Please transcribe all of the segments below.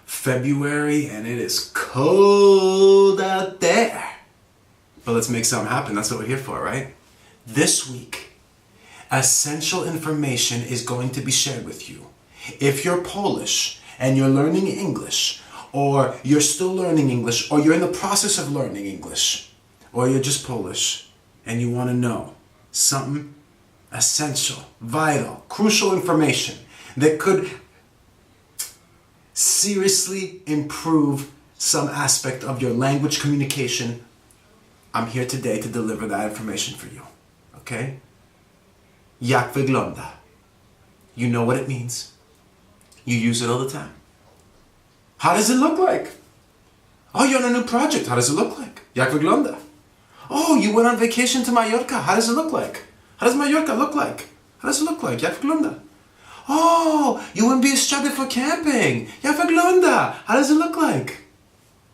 February and it is cold out there. But let's make something happen. That's what we're here for, right? This week, essential information is going to be shared with you. If you're Polish and you're learning English, or you're still learning English, or you're in the process of learning English, or you're just Polish and you want to know something essential, vital, crucial information that could seriously improve some aspect of your language communication, I'm here today to deliver that information for you. Okay? Jak Wyglada. You know what it means. You use it all the time. How does it look like? Oh, you're on a new project. How does it look like? Jak Wyglada. Oh, you went on vacation to Mallorca. How does it look like? How does Mallorca look like? How does it look like? Jak Wyglada. Oh, you went Bieszczady for camping. Jak Wyglada. How does it look like?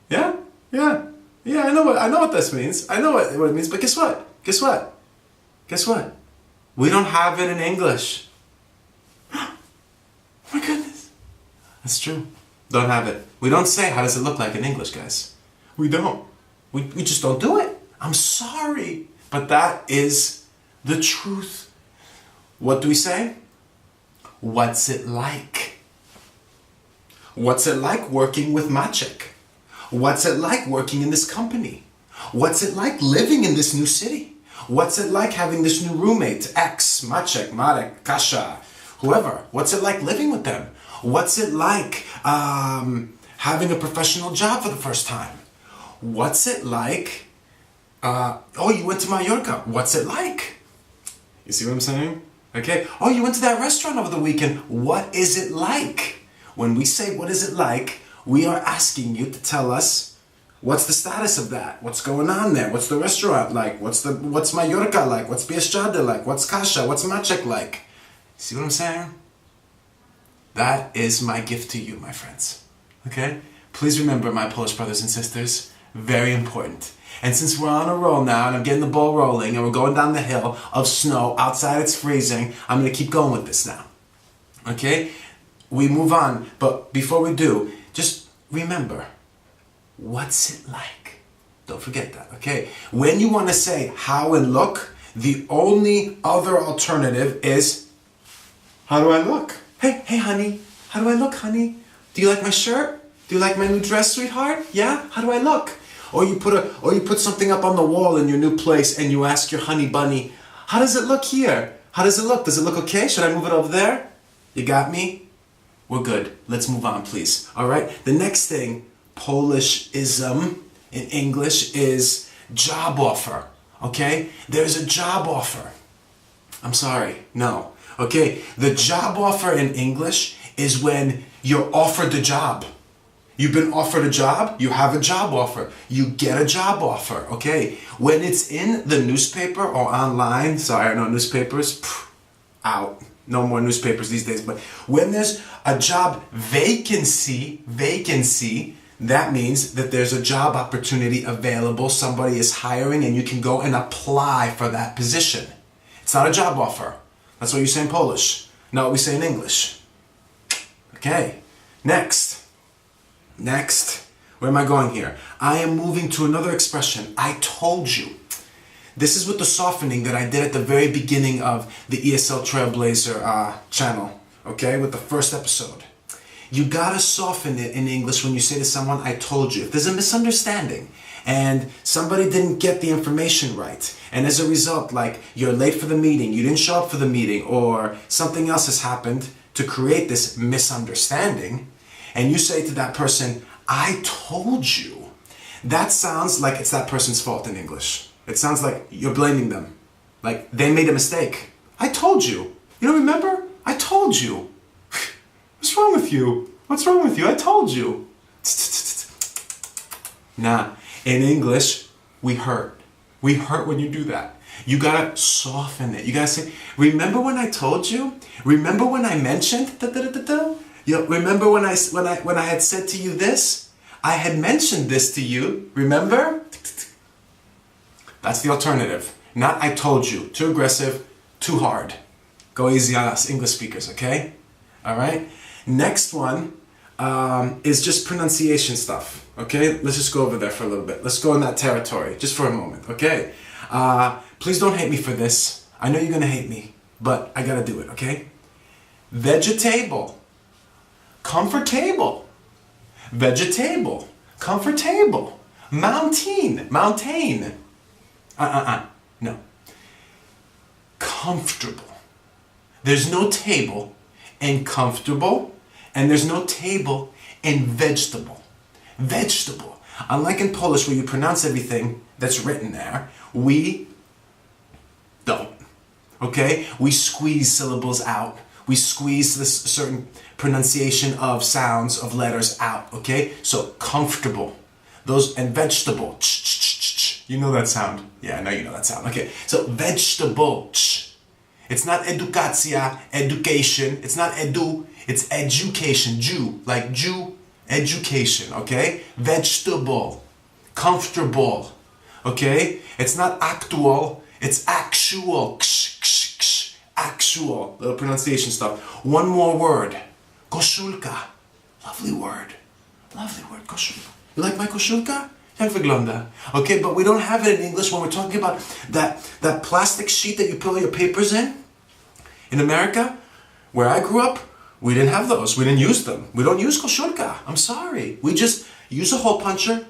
Yeah? Yeah. Yeah, I know what this means. I know what it means, but guess what? Guess what? Guess what? We don't have it in English. Oh my goodness. That's true. Don't have it. We don't say how does it look like in English, guys. We don't. We just don't do it. I'm sorry. But that is the truth. What do we say? What's it like? What's it like working with Maciek? What's it like working in this company? What's it like living in this new city? What's it like having this new roommate, X, Maciek, Marek, Kasia, whoever? What's it like living with them? What's it like having a professional job for the first time? What's it like? Oh, you went to Mallorca. What's it like? You see what I'm saying? Okay. Oh, you went to that restaurant over the weekend. What is it like? When we say what is it like, we are asking you to tell us what's the status of that? What's going on there? What's the restaurant like? What's Mallorca like? What's Bieszczady like? What's Kasia? What's Maciek like? See what I'm saying? That is my gift to you, my friends. Okay? Please remember, my Polish brothers and sisters, very important. And since we're on a roll now, and I'm getting the ball rolling, and we're going down the hill of snow, outside it's freezing, I'm going to keep going with this now. Okay? We move on, but before we do, just remember, what's it like? Don't forget that, okay? When you want to say how and look, the only other alternative is, how do I look? Hey, honey, how do I look, honey? Do you like my shirt? Do you like my new dress, sweetheart? Yeah? How do I look? Or you put something up on the wall in your new place and you ask your honey bunny, how does it look here? How does it look? Does it look okay? Should I move it over there? You got me? We're good. Let's move on, please. All right? The next thing, Polish-ism in English, is job offer. Okay? There's a job offer. I'm sorry. No. Okay? The job offer in English is when you're offered the job. You've been offered a job, you have a job offer. You get a job offer, okay? When it's in the newspaper or online, sorry, I know newspapers, out. No more newspapers these days. But when there's a job vacancy, that means that there's a job opportunity available. Somebody is hiring and you can go and apply for that position. It's not a job offer. That's what you say in Polish. Not what we say in English. Okay, next, where am I going here? I am moving to another expression. I told you. This is with the softening that I did at the very beginning of the ESL Trailblazer channel, okay, with the first episode. You gotta soften it in English when you say to someone, I told you. If there's a misunderstanding and somebody didn't get the information right, and as a result, like you're late for the meeting, you didn't show up for the meeting, or something else has happened to create this misunderstanding, and you say to that person, I told you, that sounds like it's that person's fault in English. It sounds like you're blaming them. Like they made a mistake. I told you. You don't remember? I told you. What's wrong with you? What's wrong with you? I told you. Nah, in English, we hurt. We hurt when you do that. You gotta soften it. You gotta say, remember when I told you? Remember when I mentioned You know, remember when I had said to you this? I had mentioned this to you. Remember? That's the alternative. Not I told you. Too aggressive, too hard. Go easy on us, English speakers, okay? All right? Next one is just pronunciation stuff. Okay, let's just go over there for a little bit. Let's go in that territory just for a moment. Okay, please don't hate me for this. I know you're gonna hate me, but I gotta do it. Okay, vegetable, comfortable, vegetable, comfortable, mountain, no, comfortable. There's no table in comfortable, and there's no table in vegetable. Vegetable. Unlike in Polish where you pronounce everything that's written there, we don't. Okay? We squeeze syllables out. We squeeze this certain pronunciation of sounds, of letters out. Okay? So comfortable. Those, and vegetable. You know that sound? Yeah, I know you know that sound. Okay. So vegetable. It's not edukacja, education. It's not edu, it's education. Jew, like Jew, education, okay? Vegetable, comfortable, okay? It's not actual, it's actual. Actual, little pronunciation stuff. One more word, koszulka. Lovely word, koszulka. You like my koszulka? Jak wyglada. Okay, but we don't have it in English when we're talking about that plastic sheet that you put all your papers in. In America, where I grew up, we didn't have those. We didn't use them. We don't use koszulka. I'm sorry. We just use a hole puncher,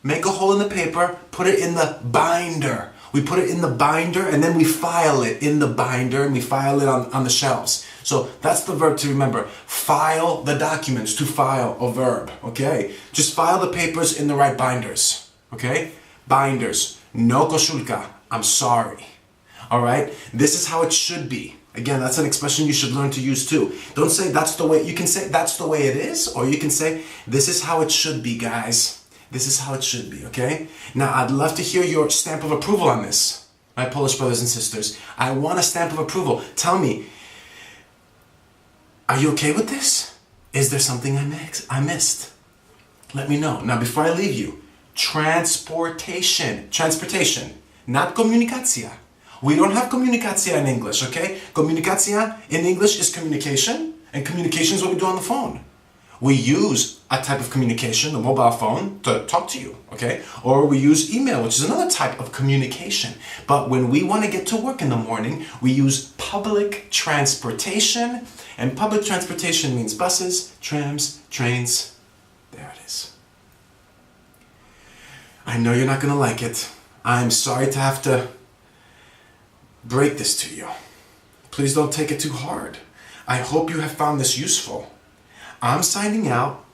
make a hole in the paper, put it in the binder. We put it in the binder and then we file it in the binder and we file it on the shelves. So that's the verb to remember. File the documents, to file, a verb, okay? Just file the papers in the right binders, okay? Binders. No koszulka. I'm sorry. All right? This is how it should be. Again, that's an expression you should learn to use too. Don't say that's the way, you can say that's the way it is, or you can say this is how it should be, guys. This is how it should be, okay? Now, I'd love to hear your stamp of approval on this, my Polish brothers and sisters. I want a stamp of approval. Tell me, are you okay with this? Is there something I missed? Let me know. Now, before I leave you, transportation, not komunikacja. We don't have komunikacja in English, okay? Komunikacja in English is communication, and communication is what we do on the phone. We use a type of communication, the mobile phone, to talk to you, okay? Or we use email, which is another type of communication. But when we want to get to work in the morning, we use public transportation, and public transportation means buses, trams, trains. There it is. I know you're not going to like it. I'm sorry to have to break this to you. Please don't take it too hard. I hope you have found this useful. I'm signing out.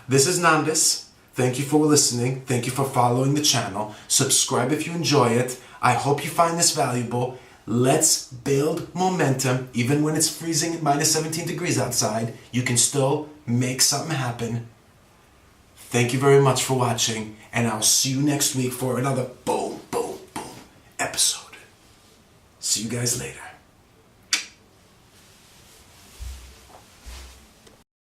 This is Nandis. Thank you for listening. Thank you for following the channel. Subscribe if you enjoy it. I hope you find this valuable. Let's build momentum. Even when it's freezing at minus 17 degrees outside, you can still make something happen. Thank you very much for watching, and I'll see you next week for another boom, boom, boom episode. See you guys later.